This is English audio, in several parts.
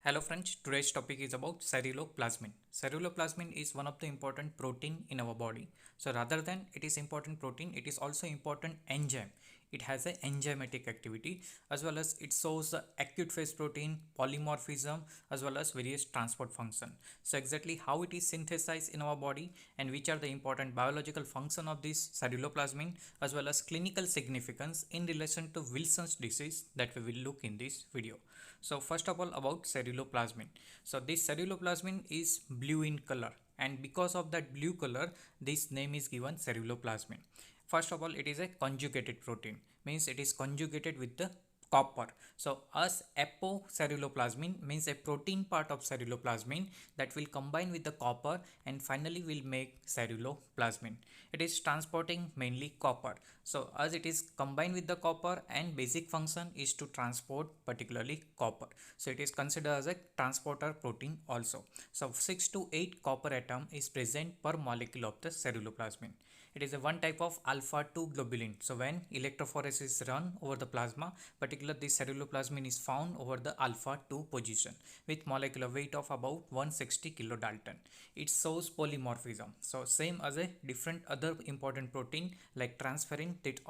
Hello friends, today's topic is about ceruloplasmin. Ceruloplasmin is one of the important protein in our body. So rather than it is important protein, it is also important enzyme. It has a enzymatic activity as well as it shows the acute phase protein, polymorphism as well as various transport function. So exactly how it is synthesized in our body and which are the important biological function of this ceruloplasmin as well as clinical significance in relation to Wilson's disease that we will look in this video. So first of all about ceruloplasmin. So this ceruloplasmin is blue in color and because of that blue color this name is given ceruloplasmin. First of all it is a conjugated protein, means it is conjugated with the copper. So as apoceruloplasmin means a protein part of ceruloplasmin that will combine with the copper and finally will make ceruloplasmin. It is transporting mainly copper. So as it is combined with the copper and basic function is to transport particularly copper. So it is considered as a transporter protein also. So 6 to 8 copper atom is present per molecule of the ceruloplasmin. It is a one type of alpha 2 globulin. So when electrophoresis is run over the plasma, particularly this ceruloplasmin is found over the alpha 2 position with molecular weight of about 160 kilodalton. It shows polymorphism. So same as a different other important protein like transferrin, that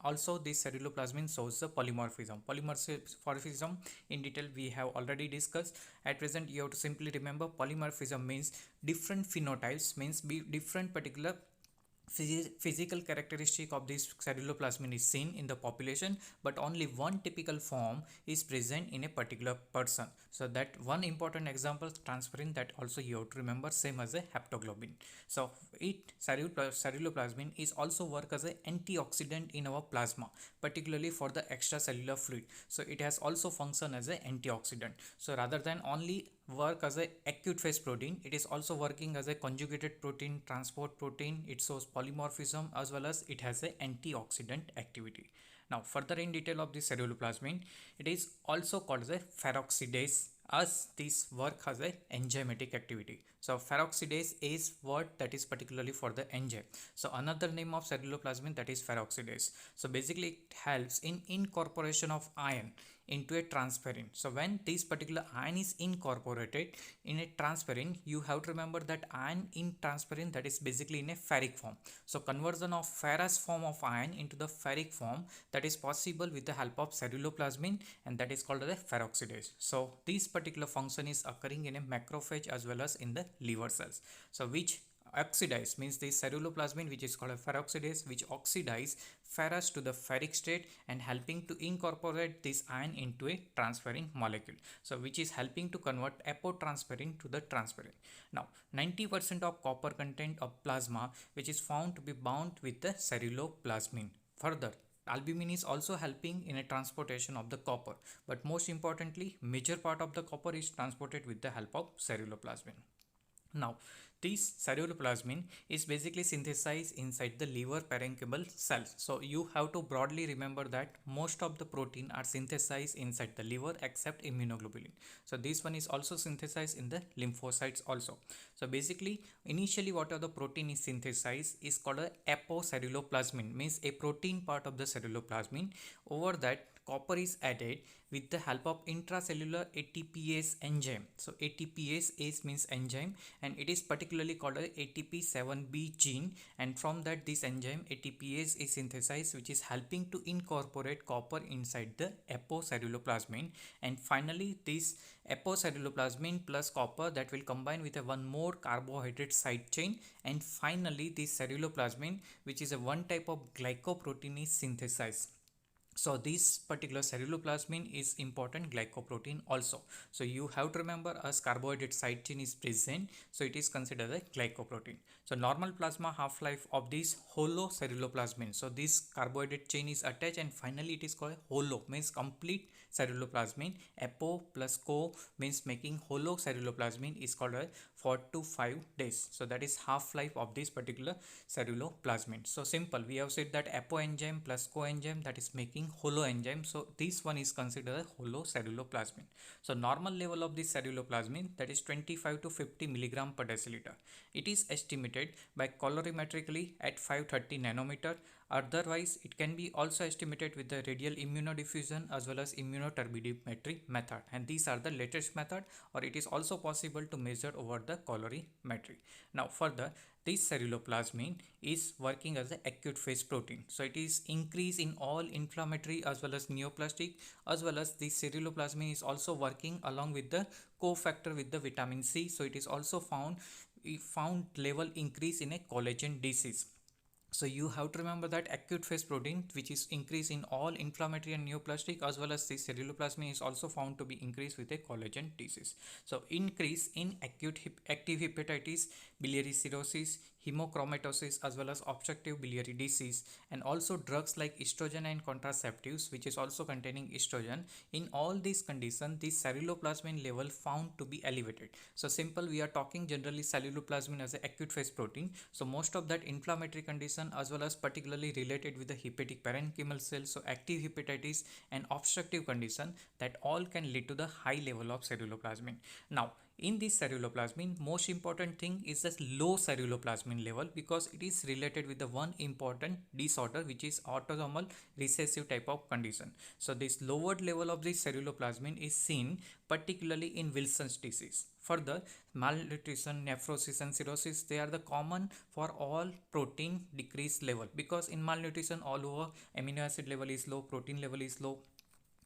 also this ceruloplasmin shows the polymorphism. Polymorphism in detail we have already discussed. At present you have to simply remember polymorphism means different phenotypes, means different particular physical characteristic of this ceruloplasmin is seen in the population, but only one typical form is present in a particular person. So that one important example transferrin, that also you have to remember, same as a haptoglobin. So ceruloplasmin is also work as an antioxidant in our plasma, particularly for the extracellular fluid. So it has also function as an antioxidant. So rather than only work as a acute phase protein, it is also working as a conjugated protein, transport protein. It shows polymorphism as well as it has a antioxidant activity. Now further in detail of the ceruloplasmin, it is also called as a peroxidase, as this work has a enzymatic activity. So peroxidase is word that is particularly for the enzyme. So another name of ceruloplasmin, that is peroxidase. So basically it helps in incorporation of iron into a transferrin. So when this particular ion is incorporated in a transferrin, you have to remember that ion in transferrin, that is basically in a ferric form. So conversion of ferrous form of ion into the ferric form, that is possible with the help of ceruloplasmin, and that is called as a peroxidase. So this particular function is occurring in a macrophage as well as in the liver cells. So which oxidize, means the ceruloplasmin which is called a peroxidase, which oxidize ferrous to the ferric state and helping to incorporate this ion into a transferrin molecule, so which is helping to convert apotransferrin to the transferrin. Now 90% of copper content of plasma which is found to be bound with the ceruloplasmin. Further, albumin is also helping in a transportation of the copper, but most importantly major part of the copper is transported with the help of ceruloplasmin. Now, this ceruloplasmin is basically synthesized inside the liver parenchymal cells. So you have to broadly remember that most of the protein are synthesized inside the liver except immunoglobulin. So this one is also synthesized in the lymphocytes also. So basically initially what are the protein is synthesized is called a apoceruloplasmin, means a protein part of the ceruloplasmin. Over that copper is added with the help of intracellular ATPase enzyme. So ATPase means enzyme, and it is particularly called a ATP7B gene, and from that this enzyme ATPase is synthesized, which is helping to incorporate copper inside the apoceruloplasmin, and finally this apoceruloplasmin plus copper that will combine with a one more carbohydrate side chain, and finally this ceruloplasmin, which is a one type of glycoprotein, is synthesized. So this particular ceruloplasmin is important glycoprotein also. So you have to remember as carbohydrate side chain is present, so it is considered a glycoprotein. So normal plasma half-life of this holo ceruloplasmin. So this carbohydrate chain is attached and finally it is called holo, means complete ceruloplasmin. Apo plus co means making holo ceruloplasmin is called a 4 to 5 days. So that is half-life of this particular ceruloplasmin. So simple, we have said that apo enzyme plus coenzyme, that is making holo enzyme. So this one is considered a holo ceruloplasmin. So normal level of this ceruloplasmin, that is 25 to 50 milligram per deciliter. It is estimated by colorimetrically at 530 nanometer Otherwise, it can be also estimated with the radial immunodiffusion as well as immunoturbidimetry method, and these are the latest method, or it is also possible to measure over the colorimetry. Now further, this ceruloplasmin is working as an acute phase protein, so it is increase in all inflammatory as well as neoplastic, as well as the ceruloplasmin is also working along with the cofactor with the vitamin C, so it is also found level increase in a collagen disease. So you have to remember that acute phase protein, which is increase in all inflammatory and neoplastic, as well as the ceruloplasmin is also found to be increased with a collagen disease. So increase in active hepatitis, biliary cirrhosis, hemochromatosis, as well as obstructive biliary disease, and also drugs like estrogen and contraceptives, which is also containing estrogen. In all these conditions, the ceruloplasmin level found to be elevated. So simple, we are talking generally ceruloplasmin as an acute phase protein. So most of that inflammatory condition as well as particularly related with the hepatic parenchymal cells, so active hepatitis and obstructive condition, that all can lead to the high level of ceruloplasmin. Now in this ceruloplasmin, most important thing is the low ceruloplasmin level, because it is related with the one important disorder, which is autosomal recessive type of condition. So this lowered level of the ceruloplasmin is seen particularly in Wilson's disease. Further, malnutrition, nephrosis and cirrhosis, they are the common for all protein decrease level, because in malnutrition all over amino acid level is low, protein level is low.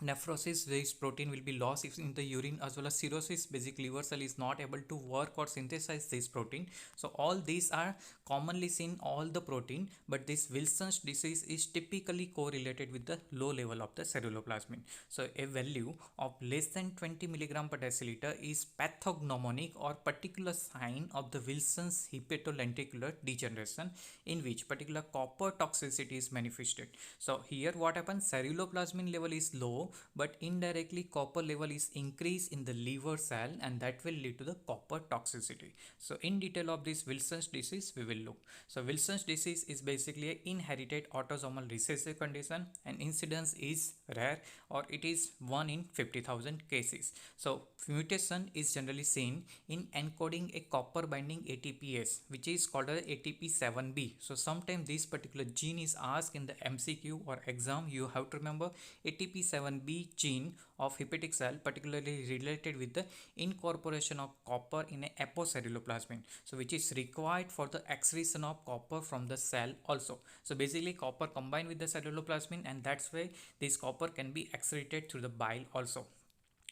Nephrosis, this protein will be lost in the urine, as well as cirrhosis, basic liver cell is not able to work or synthesize this protein. So all these are commonly seen all the protein, but this Wilson's disease is typically correlated with the low level of the ceruloplasmin. So a value of less than 20 milligram per deciliter is pathognomonic or particular sign of the Wilson's hepatolenticular degeneration, in which particular copper toxicity is manifested. So here what happens, ceruloplasmin level is low, but indirectly copper level is increased in the liver cell, and that will lead to the copper toxicity. So in detail of this Wilson's disease we will look. So Wilson's disease is basically an inherited autosomal recessive condition, and incidence is rare, or it is 1 in 50,000 cases. So mutation is generally seen in encoding a copper binding ATPase, which is called a ATP7B. So sometimes this particular gene is asked in the MCQ or exam. You have to remember ATP7B gene of hepatic cell, particularly related with the incorporation of copper in a apoceruloplasmin, so which is required for the excretion of copper from the cell also. So basically copper combined with the ceruloplasmin, and that's why this copper can be excreted through the bile also.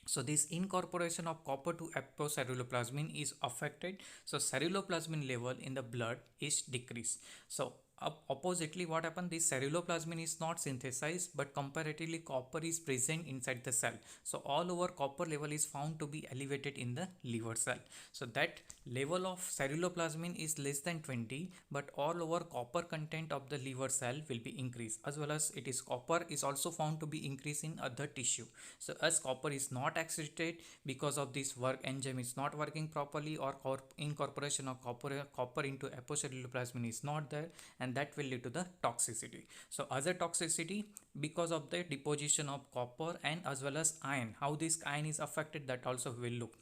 So this incorporation of copper to apoceruloplasmin is affected, so ceruloplasmin level in the blood is decreased. So oppositely, what happens, this ceruloplasmin is not synthesized, but comparatively copper is present inside the cell. So all over copper level is found to be elevated in the liver cell. So that level of ceruloplasmin is less than 20, but all over copper content of the liver cell will be increased, as well as it is copper is also found to be increased in other tissue. So as copper is not excreted because of this work enzyme is not working properly, or incorporation of copper into apoceruloplasmin is not there, and that will lead to the toxicity. So other toxicity because of the deposition of copper and as well as iron. How this iron is affected, that also we will look.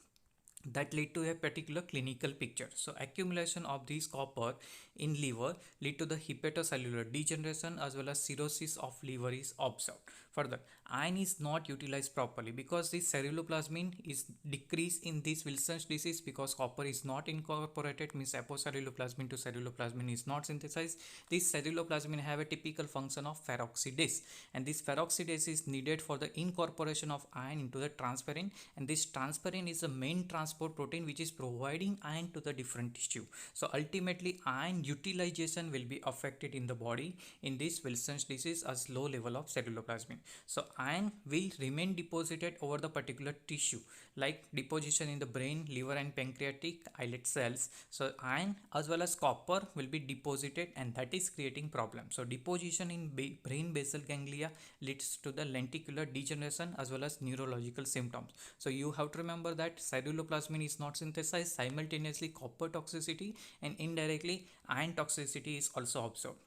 That lead to a particular clinical picture. So accumulation of these copper in liver lead to the hepatocellular degeneration, as well as cirrhosis of liver is observed. Further, iron is not utilized properly because this ceruloplasmin is decreased in this Wilson's disease, because copper is not incorporated, means apoceruloplasmin to ceruloplasmin is not synthesized. This ceruloplasmin have a typical function of peroxidase, and this peroxidase is needed for the incorporation of iron into the transferrin, and this transferrin is the main transport protein which is providing iron to the different tissue. So ultimately iron utilization will be affected in the body in this Wilson's disease as low level of ceruloplasmin. So iron will remain deposited over the particular tissue, like deposition in the brain, liver and pancreatic islet cells. So iron as well as copper will be deposited, and that is creating problem. So deposition in brain basal ganglia leads to the lenticular degeneration as well as neurological symptoms. So you have to remember that ceruloplasmin is not synthesized, simultaneously copper toxicity and indirectly iron toxicity is also observed.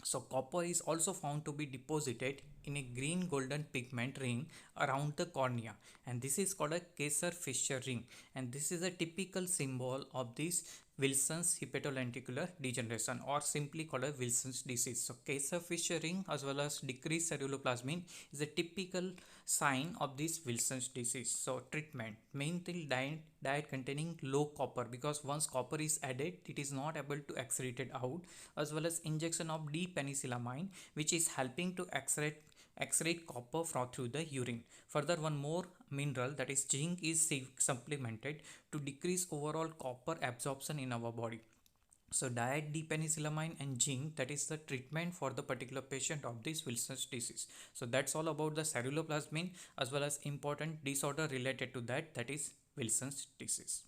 So copper is also found to be deposited in a green golden pigment ring around the cornea, and this is called a Kayser-Fisher ring, and this is a typical symbol of this Wilson's hepatolenticular degeneration, or simply called as Wilson's disease. So Kayser-Fishering as well as decreased ceruloplasmin is a typical sign of this Wilson's disease. So treatment, main thing, diet containing low copper, because once copper is added it is not able to excrete it out, as well as injection of D-penicillamine, which is helping to excrete copper through the urine. Further, one more mineral, that is zinc, is supplemented to decrease overall copper absorption in our body. So diet, D-penicillamine and zinc, that is the treatment for the particular patient of this Wilson's disease. So that's all about the ceruloplasmin as well as important disorder related to that, that is Wilson's disease.